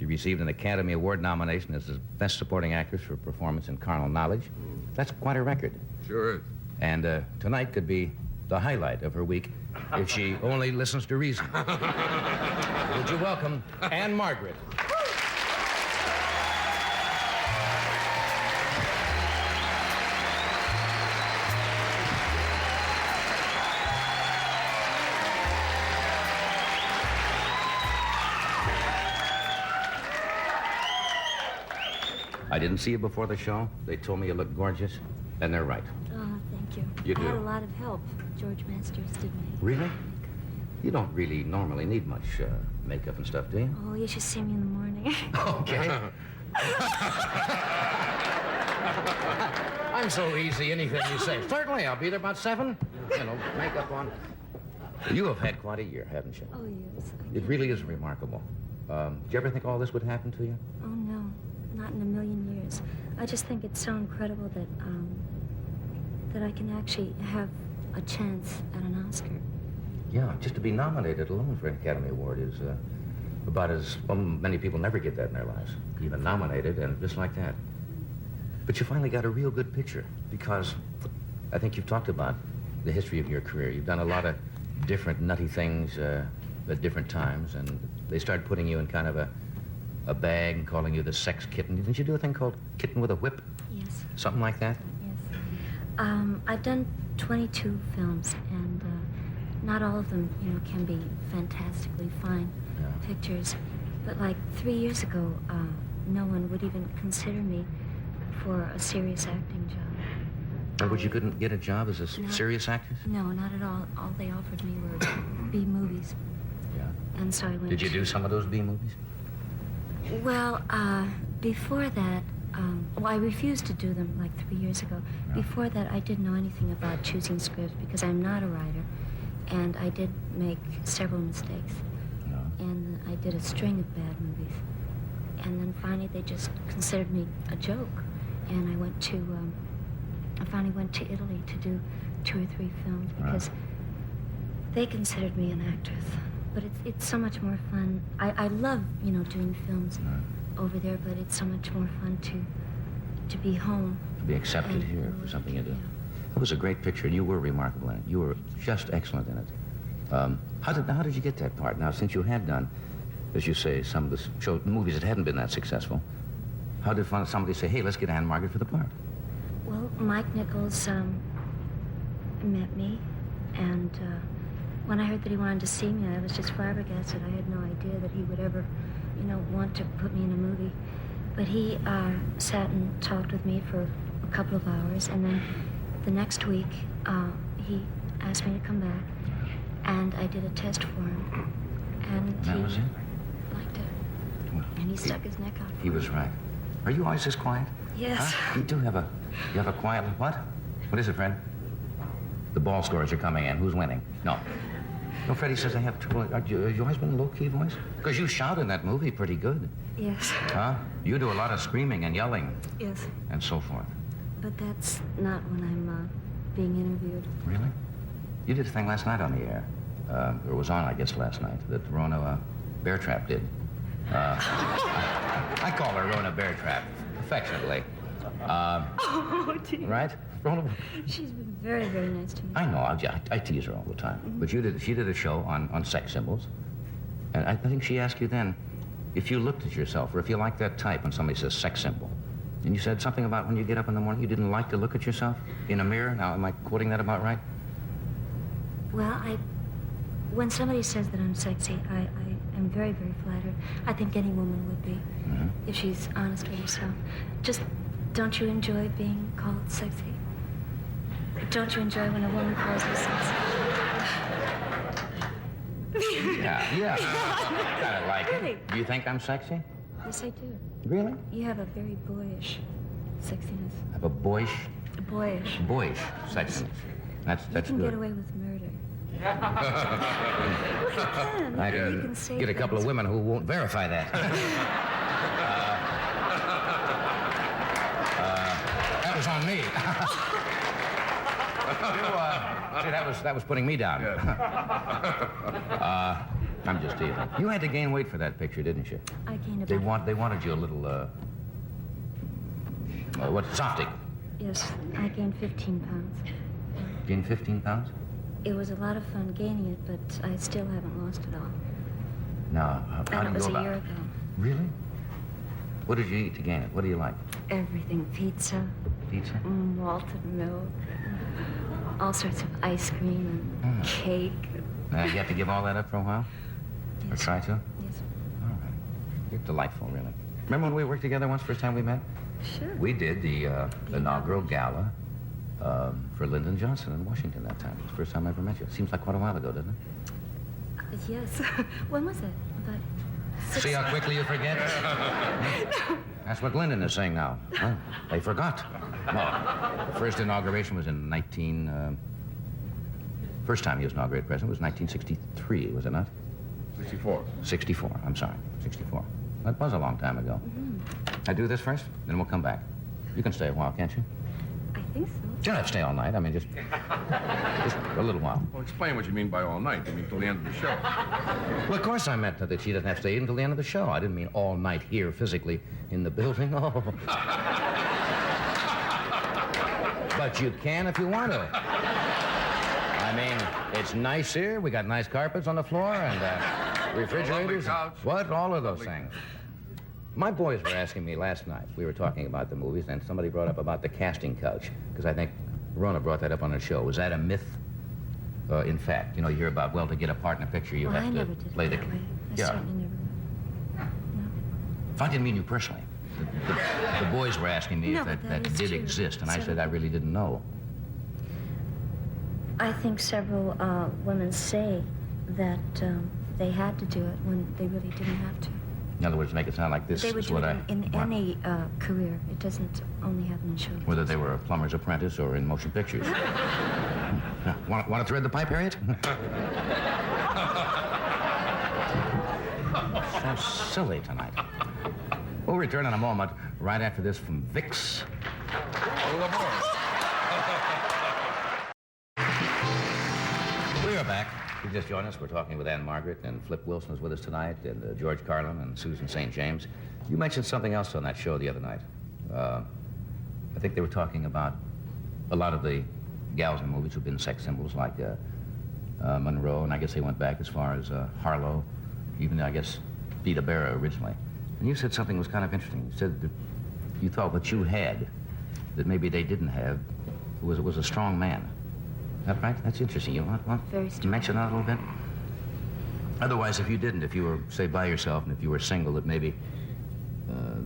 She received an Academy Award nomination as the Best Supporting Actress for performance in Carnal Knowledge. That's quite a record. Sure is. And tonight could be the highlight of her week if she only listens to reason. Would you welcome Anne Margret? I didn't see you before the show. They told me you looked gorgeous, and they're right. Oh, thank you. You I had do? a lot of help. George Masters did me. Really? You don't really normally need much makeup and stuff, do you? Oh, you should see me in the morning. Okay. I'm so easy, anything you say. Certainly, I'll be there about 7. You know, makeup on. You have had quite a year, haven't you? Oh, yes. It really is remarkable. Did you ever think all this would happen to you? Oh, no. Not in a million years. I just think it's so incredible that, that I can actually have a chance at an Oscar. Yeah, just to be nominated alone for an Academy Award is about as... Well, many people never get that in their lives. Even nominated, and just like that. But you finally got a real good picture, because I think you've talked about the history of your career. You've done a lot of different nutty things at different times, and they started putting you in kind of a bag and calling you the sex kitten. Didn't you do a thing called Kitten with a Whip? Yes. Something like that? Yes. I've done 22 films, and not all of them, you know, can be fantastically fine pictures. But like 3 years ago, no one would even consider me for a serious acting job. But you couldn't get a job as a serious actress? No, not at all. All they offered me were B movies. Yeah. And so I went. Did you do some of those B movies? Well, before that, well, I refused to do them like 3 years ago. Yeah. Before that, I didn't know anything about choosing scripts because I'm not a writer. And I did make several mistakes. Yeah. And I did a string of bad movies. And then finally, they just considered me a joke. And I went to, I finally went to Italy to do 2 or 3 films because they considered me an actress. But it's so much more fun. I love, you know, doing films over there, but it's so much more fun to be home. To be accepted here for something you do. It was a great picture, and you were remarkable in it. You were just excellent in it. How did you get that part? Now, since you had done, as you say, some of the movies that hadn't been that successful, how did somebody say, hey, let's get Anne Margret for the part? Well, Mike Nichols met me, and when I heard that he wanted to see me, I was just flabbergasted. I had no idea that he would ever, you know, want to put me in a movie. But he sat and talked with me for a couple of hours, and then the next week, he asked me to come back, and I did a test for him, and that was it? Liked it. Well, And he stuck his neck out. He was right. Are you always this quiet? Yes. Huh? You have a quiet, what? What is it, Fred? The ball scores are coming in. Who's winning? No. No, Freddie says I have trouble. You always been a low-key voice? Because you shout in that movie pretty good. Yes. Huh? You do a lot of screaming and yelling. Yes. And so forth. But that's not when I'm being interviewed. Really? You did a thing last night on the air. Or was on, I guess, last night, that Rona Bear Trap did. I call her Rona Bear Trap, affectionately. Oh, dear. Right? Rona? She's been very, very nice to me. I know, I tease her all the time. Mm-hmm. But she did a show on sex symbols. And I think she asked you then if you looked at yourself or if you liked that type when somebody says sex symbol. And you said something about when you get up in the morning, you didn't like to look at yourself in a mirror. Now, am I quoting that about right? Well, when somebody says that I'm sexy, I am very, very flattered. I think any woman would be, if she's honest with herself. Just, don't you enjoy being called sexy? Don't you enjoy when a woman calls you sexy? Yeah. Kind of like Really? it. Do you think I'm sexy? Yes, I do. Really? You have a very boyish sexiness. I have a boyish sexiness. That's You can good. get away with murder. Well, you can. I You can say get a couple of things. women who won't verify that. That was on me. See, that was putting me down. I'm just teasing. You had to gain weight for that picture, didn't you? I gained about... They wanted you a little, softy. Yes, I gained 15 pounds. Gained 15 pounds? It was a lot of fun gaining it, but I still haven't lost it all. Now, how And do it you was go a about year it? ago. Really? What did you eat to gain it? What do you like? Everything. Pizza, Pizza? malted milk, all sorts of ice cream and cake. You have to give all that up for a while? Yes. Or try to? Yes. All right. You're delightful, really. Remember when we worked together once, first time we met? Sure. We did the inaugural gala for Lyndon Johnson in Washington that time. It was the first time I ever met you. Seems like quite a while ago, doesn't it? Yes. When was it? About 6... See how quickly you forget? That's what Lyndon is saying now. Well, they forgot. No, the first inauguration was in first time he was inaugurated president was 1963, was it not? 64. 64, I'm sorry, 64. That was a long time ago. I do this first, then we'll come back. You can stay a while, can't you? I think so. You don't have to stay all night. I mean, just a little while. Well, explain what you mean by all night. You mean till the end of the show. Well, of course I meant that she doesn't have to stay until the end of the show. I didn't mean all night here physically in the building. Oh. But you can if you want to. I mean, it's nice here. We got nice carpets on the floor and refrigerators. Couch. What? All of those things. My boys were asking me last night. We were talking about the movies, and somebody brought up about the casting couch, because I think Rona brought that up on her show. Was that a myth? In fact, you hear about, well, to get a part in a picture, you Well, have I to never did play it the... that way. I Yeah. certainly never... No. I didn't mean you personally. The boys were asking me No, if but that that is did true. exist, and I So- said I really didn't know. I think several women say that they had to do it when they really didn't have to. In other words, make it sound like this They would is do what it I... in what? any career. It doesn't only happen in show business. Whether they were a plumber's apprentice or in motion pictures. Want to thread the pipe, Harriet? So silly tonight. We'll return in a moment, right after this from Vicks. We are back. You just joined us. We're talking with Ann Margret, and Flip Wilson is with us tonight, and George Carlin and Susan St. James. You mentioned something else on that show the other night. I think they were talking about a lot of the gals in movies who've been sex symbols, like Monroe, and I guess they went back as far as Harlow, even, I guess, Vita Berra originally. And you said something was kind of interesting. You said that you thought what you had, that maybe they didn't have, was a strong man. Is that right? That's interesting. You want Very to strong. mention that a little bit? Otherwise, if you didn't, if you were, say, by yourself, and if you were single, that maybe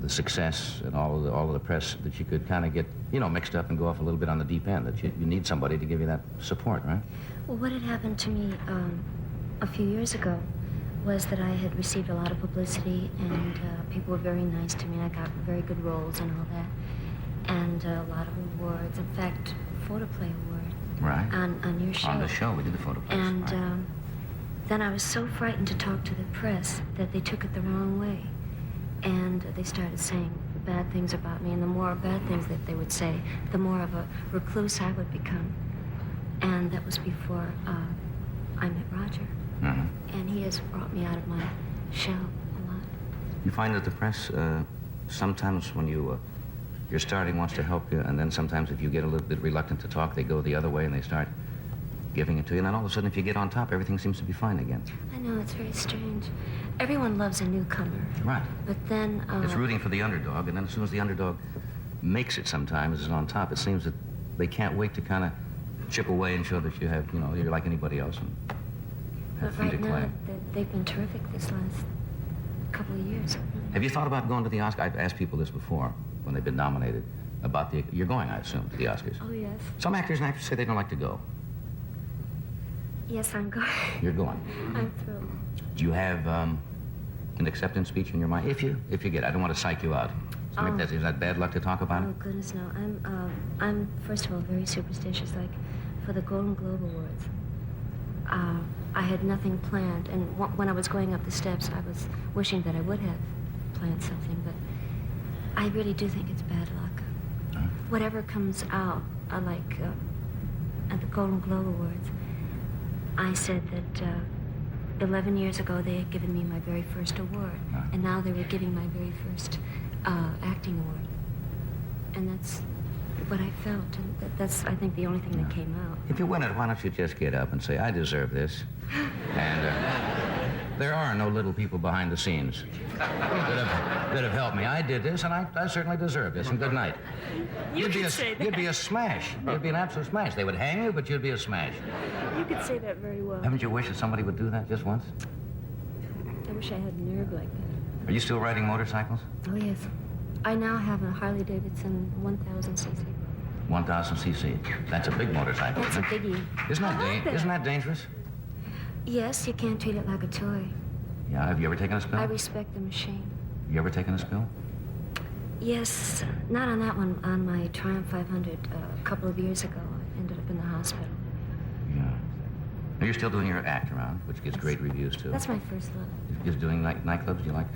the success and all of the press, that you could kind of get, mixed up and go off a little bit on the deep end, that you need somebody to give you that support, right? Well, what had happened to me a few years ago was that I had received a lot of publicity, and people were very nice to me, and I got very good roles and all that, and a lot of awards. In fact, photoplay award. Right. On your show. On the show, we did the photo press. And right. then I was so frightened to talk to the press that they took it the wrong way. And they started saying bad things about me. And the more bad things that they would say, the more of a recluse I would become. And that was before I met Roger. Mhm. And he has brought me out of my shell a lot. You find that the press, sometimes when you're starting, wants to help you, and then sometimes if you get a little bit reluctant to talk, they go the other way and they start giving it to you, and then all of a sudden, if you get on top, everything seems to be fine again. I know, it's very strange. Everyone loves a newcomer. Right. But then... It's rooting for the underdog, and then as soon as the underdog makes it sometimes, is on top, it seems that they can't wait to kind of chip away and show that you have, you're like anybody else and have But feet right of now, clay. they've been terrific this last couple of years. Have you thought about going to the Oscars? I've asked people this before when they've been nominated about you're going, I assume, to the Oscars. Oh, yes. Some actors and actresses say they don't like to go. Yes, I'm going. You're going. I'm thrilled. Do you have an acceptance speech in your mind? If you get it. I don't want to psych you out. So maybe is that bad luck to talk about Oh, it? goodness, no. I'm first of all, very superstitious. Like, for the Golden Globe Awards, I had nothing planned. And when I was going up the steps, I was wishing that I would have planned something. But I really do think it's bad luck. Whatever comes out, at the Golden Globe Awards, I said that 11 years ago, they had given me my very first award. Right. And now they were giving my very first acting award. And that's what I felt. And that's, I think, the only thing that came out. If you win it, why don't you just get up and say, I deserve this? And there are no little people behind the scenes that have helped me. I did this, and I certainly deserve this, and good night. You could say that. You'd be a smash. You'd be an absolute smash. They would hang you, but you'd be a smash. You could say that very well. Haven't you wished that somebody would do that just once? I wish I had nerve like that. Are you still riding motorcycles? Oh, yes. I now have a Harley-Davidson 1000cc. 1,000 cc. That's a big motorcycle, That's a isn't it? biggie. Isn't that dangerous? Yes, you can't treat it like a toy. Yeah, have you ever taken a spill? I respect the machine. You ever taken a spill? Yes, not on that one. On my Triumph 500 a couple of years ago, I ended up in the hospital. Yeah. Now, you're still doing your act around, which gets great reviews, too. That's my first love. Just doing nightclubs, you like?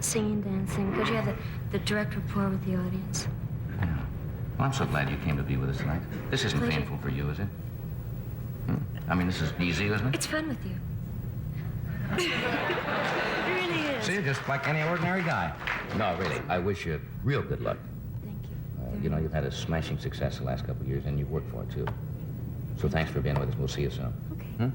Singing, dancing, because you have the direct rapport with the audience. Yeah. Well, I'm so glad you came to be with us tonight. This isn't Pleasure. painful for you, is it? I mean, this is easy, isn't it? It's fun with you. It really is. See, just like any ordinary guy. No, really, I wish you real good luck. Thank you. You know, you've had a smashing success the last couple of years, and you've worked for it, too. So thanks for being with us. We'll see you soon. Okay. Hmm?